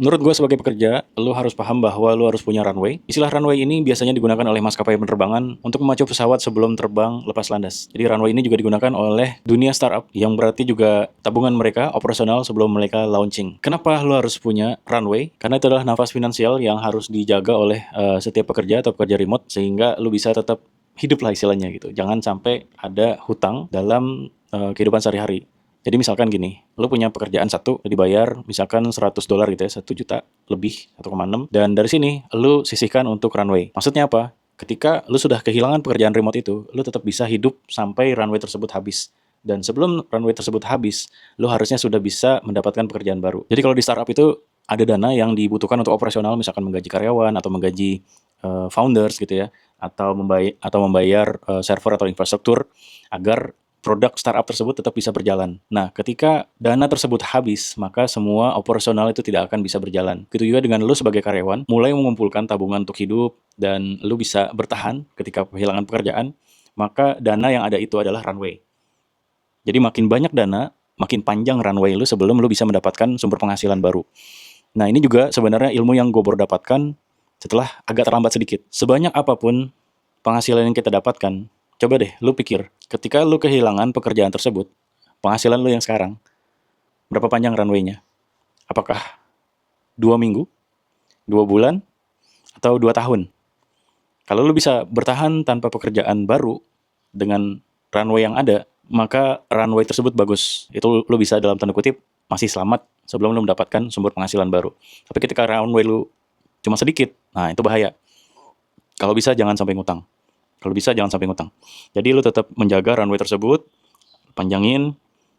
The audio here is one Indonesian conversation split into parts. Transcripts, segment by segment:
Menurut gue sebagai pekerja, lu harus paham bahwa lu harus punya runway. Istilah runway ini biasanya digunakan oleh maskapai penerbangan untuk memacu pesawat sebelum terbang lepas landas. Jadi runway ini juga digunakan oleh dunia startup, yang berarti juga tabungan mereka operasional sebelum mereka launching. Kenapa lu harus punya runway? Karena itu adalah nafas finansial yang harus dijaga oleh setiap pekerja atau pekerja remote, sehingga lu bisa tetap hidup lah istilahnya gitu. Jangan sampai ada hutang dalam kehidupan sehari-hari. Jadi misalkan gini, lu punya pekerjaan satu, dibayar misalkan $100 gitu ya, 1 juta lebih, 1,6. Dan dari sini, lu sisihkan untuk runway. Maksudnya apa? Ketika lu sudah kehilangan pekerjaan remote itu, lu tetap bisa hidup sampai runway tersebut habis. Dan sebelum runway tersebut habis, lu harusnya sudah bisa mendapatkan pekerjaan baru. Jadi kalau di startup itu, ada dana yang dibutuhkan untuk operasional, misalkan menggaji karyawan, atau menggaji founders gitu ya, atau membayar server atau infrastruktur, agar produk startup tersebut tetap bisa berjalan. Nah, ketika dana tersebut habis, maka semua operasional itu tidak akan bisa berjalan. Begitu juga dengan lu sebagai karyawan, mulai mengumpulkan tabungan untuk hidup, dan lu bisa bertahan ketika kehilangan pekerjaan, maka dana yang ada itu adalah runway. Jadi makin banyak dana, makin panjang runway lu sebelum lu bisa mendapatkan sumber penghasilan baru. Nah, ini juga sebenarnya ilmu yang gue baru dapatkan setelah agak terlambat sedikit. Sebanyak apapun penghasilan yang kita dapatkan, coba deh lu pikir, ketika lu kehilangan pekerjaan tersebut, penghasilan lu yang sekarang, berapa panjang runway-nya? Apakah 2 minggu, 2 bulan, atau 2 tahun? Kalau lu bisa bertahan tanpa pekerjaan baru dengan runway yang ada, maka runway tersebut bagus. Itu lu bisa dalam tanda kutip masih selamat sebelum lu mendapatkan sumber penghasilan baru. Tapi ketika runway lu cuma sedikit, nah itu bahaya. Kalau bisa jangan sampai ngutang. Jadi lu tetap menjaga runway tersebut, panjangin,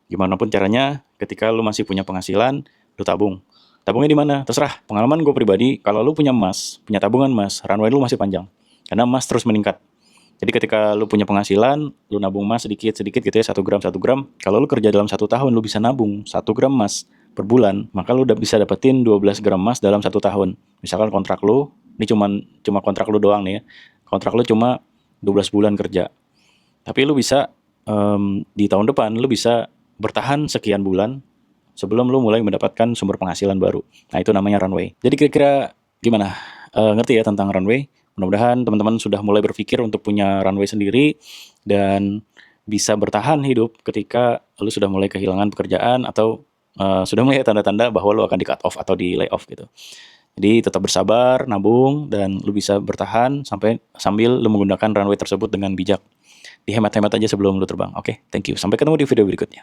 gimana pun caranya, ketika lu masih punya penghasilan, lu tabung. Tabungnya di mana? Terserah. Pengalaman gue pribadi, kalau lu punya emas, punya tabungan emas, runway lu masih panjang. Karena emas terus meningkat. Jadi ketika lu punya penghasilan, lu nabung emas sedikit-sedikit gitu ya, 1 gram. Kalau lu kerja dalam 1 tahun, lu bisa nabung 1 gram emas per bulan, maka lu udah bisa dapetin 12 gram emas dalam 1 tahun. Misalkan kontrak lu, ini cuma kontrak lu doang nih ya. Kontrak lu cuma 12 bulan kerja. Tapi lu bisa di tahun depan lu bisa bertahan sekian bulan sebelum lu mulai mendapatkan sumber penghasilan baru. Nah, itu namanya runway. Jadi kira-kira gimana? Ngerti ya tentang runway? Mudah-mudahan teman-teman sudah mulai berpikir untuk punya runway sendiri dan bisa bertahan hidup ketika lu sudah mulai kehilangan pekerjaan atau sudah mulai tanda-tanda bahwa lu akan di cut off atau di lay off gitu. Jadi tetap bersabar, nabung, dan lu bisa bertahan sambil lu menggunakan runway tersebut dengan bijak. Dihemat-hemat aja sebelum lu terbang. Oke, thank you. Sampai ketemu di video berikutnya.